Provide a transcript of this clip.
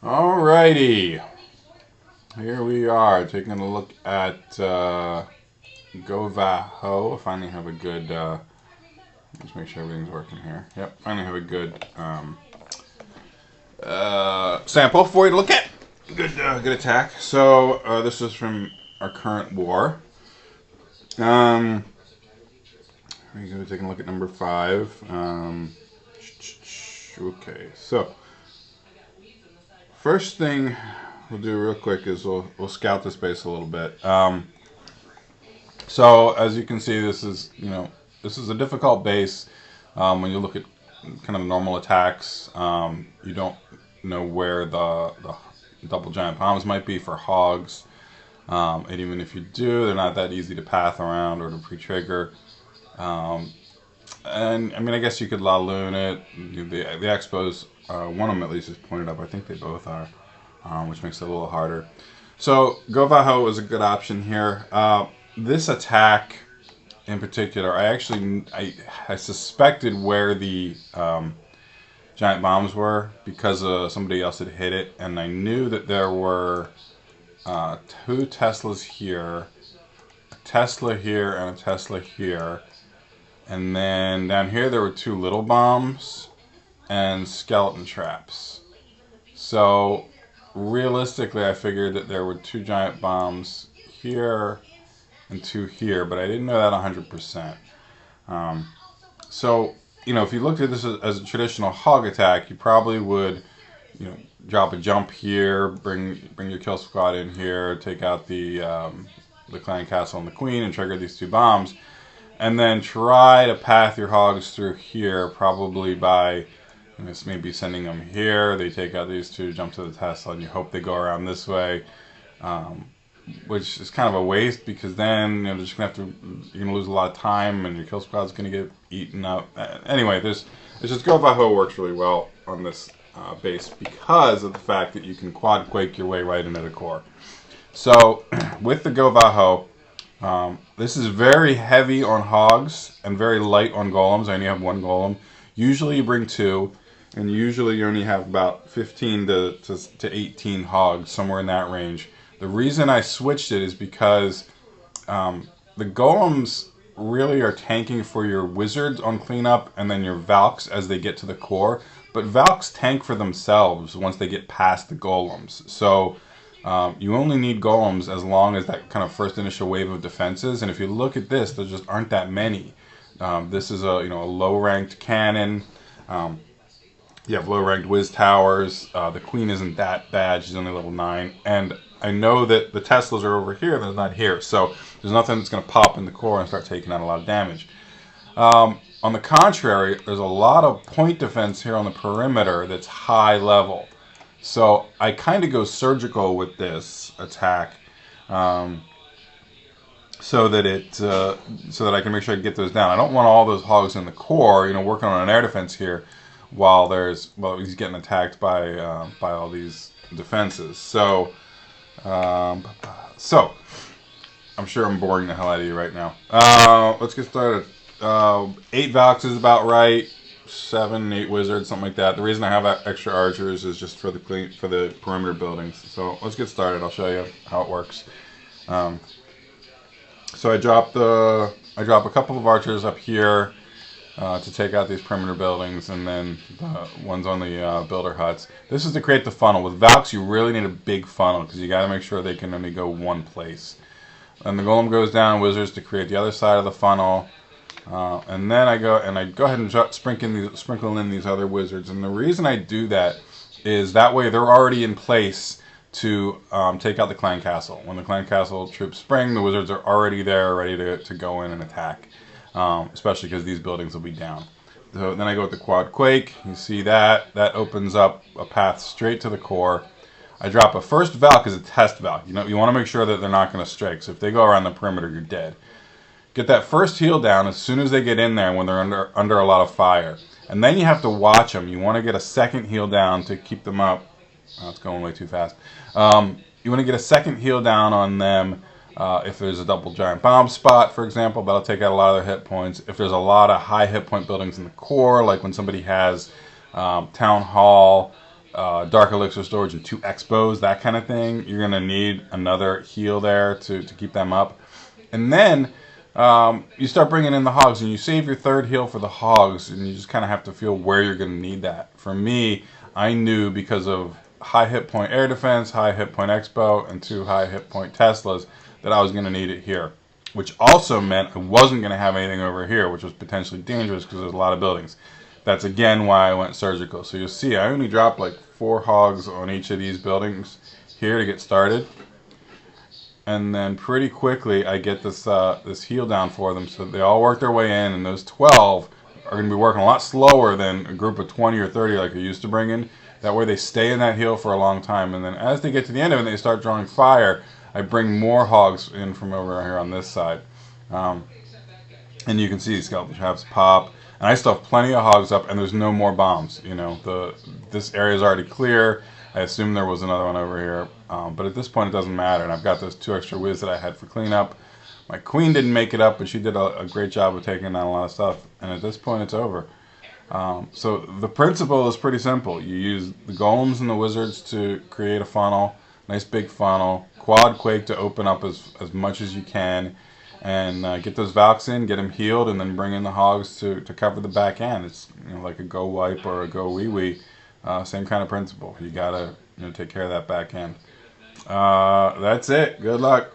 Alrighty, here we are taking a look at GoVaHo. Finally have a good, let's make sure everything's working here. Yep, finally have a good sample for you to look at. Good attack. So this is from our current war. We're going to take a look at number 5. Okay, so first thing we'll do real quick is we'll scout this base a little bit. So as you can see, this is a difficult base. When you look at kind of normal attacks, you don't know where the double giant bombs might be for hogs, and even if you do, they're not that easy to path around or to pre-trigger. And I mean, I guess you could La Loon it. The Expos, one of them at least is pointed up. I think they both are, which makes it a little harder. So GoVaHo is a good option here. This attack in particular, I suspected where the giant bombs were because somebody else had hit it, and I knew that there were 2 Teslas here, a Tesla here, and a Tesla here. And then down here there were 2 little bombs and skeleton traps. So realistically I figured that there were 2 giant bombs here and 2 here, but I didn't know that 100%. So, if you looked at this as a traditional hog attack, you probably would, drop a jump here, bring your kill squad in here, take out the clan castle and the queen, and trigger these 2 bombs. And then try to path your hogs through here, probably by maybe sending them here. They take out these 2, jump to the Tesla, and you hope they go around this way, which is kind of a waste because then they're just gonna you're gonna lose a lot of time, and your kill squad's gonna get eaten up. Anyway, it's just GoVaHo works really well on this base because of the fact that you can quad quake your way right into the core. So with the GoVaHo, this is very heavy on hogs and very light on golems. I only have 1 golem. Usually you bring 2, and usually you only have about 15 to 18 hogs, somewhere in that range. The reason I switched it is because the golems really are tanking for your wizards on cleanup and then your Valks as they get to the core. But Valks tank for themselves once they get past the golems. So you only need golems as long as that kind of first initial wave of defenses. And if you look at this, there just aren't that many. This is a low-ranked cannon. You have low-ranked whiz towers. The queen isn't that bad; she's only level 9. And I know that the Teslas are over here; they're not here. So there's nothing that's going to pop in the core and start taking out a lot of damage. On the contrary, there's a lot of point defense here on the perimeter that's high level. So I kind of go surgical with this attack, so that I can make sure I get those down. I don't want all those hogs in the core, working on an air defense here, while he's getting attacked by all these defenses. So I'm sure I'm boring the hell out of you right now. Let's get started. 8 Valks is about right. 7, 8 wizards, something like that. The reason I have extra archers is just for the perimeter buildings. So let's get started. I'll show you how it works. So I drop a couple of archers up here to take out these perimeter buildings, and then the ones on the builder huts. This is to create the funnel. With Valks, you really need a big funnel because you got to make sure they can only go one place. And the golem goes down, wizards to create the other side of the funnel. And then I go ahead and sprinkle in these other wizards. And the reason I do that is that way they're already in place to take out the clan castle. When the clan castle troops spring, the wizards are already there, ready to go in and attack. Especially because these buildings will be down. So then I go with the quad quake. You see that opens up a path straight to the core. I drop a first Valk as a test Valk. You want to make sure that they're not going to strike. So if they go around the perimeter, you're dead. Get that first heal down as soon as they get in there when they're under a lot of fire. And then you have to watch them. You want to get a second heal down to keep them up. Oh, it's going way too fast. You want to get a second heal down on them if there's a double giant bomb spot, for example. That'll take out a lot of their hit points. If there's a lot of high hit point buildings in the core, like when somebody has Town Hall, dark elixir storage and 2 expos, that kind of thing, you're going to need another heal there to keep them up. And then you start bringing in the hogs, and you save your 3rd heal for the hogs, and you just kind of have to feel where you're going to need that. For me, I knew because of high hit point air defense, high hit point expo, and 2 high hit point Teslas that I was going to need it here. Which also meant I wasn't going to have anything over here, which was potentially dangerous because there's a lot of buildings. That's again why I went surgical. So you'll see I only dropped like 4 hogs on each of these buildings here to get started. And then pretty quickly I get this this heal down for them, so they all work their way in, and those 12 are going to be working a lot slower than a group of 20 or 30 like I used to bring in. That way they stay in that heal for a long time, and then as they get to the end of it and they start drawing fire, I bring more hogs in from over here on this side. And you can see skeleton traps pop. And I still have plenty of hogs up, and there's no more bombs. You know, this area is already clear. I assume there was another one over here. But at this point, it doesn't matter. And I've got those 2 extra whiz that I had for cleanup. My queen didn't make it up, but she did a great job of taking down a lot of stuff. And at this point, it's over. So the principle is pretty simple. You use the golems and the wizards to create a funnel. Nice big funnel. Quad quake to open up as much as you can. And get those Valks in, get them healed, and then bring in the hogs to cover the back end. It's like a go wipe or a go wee wee. Same kind of principle. You gotta take care of that back end. That's it. Good luck.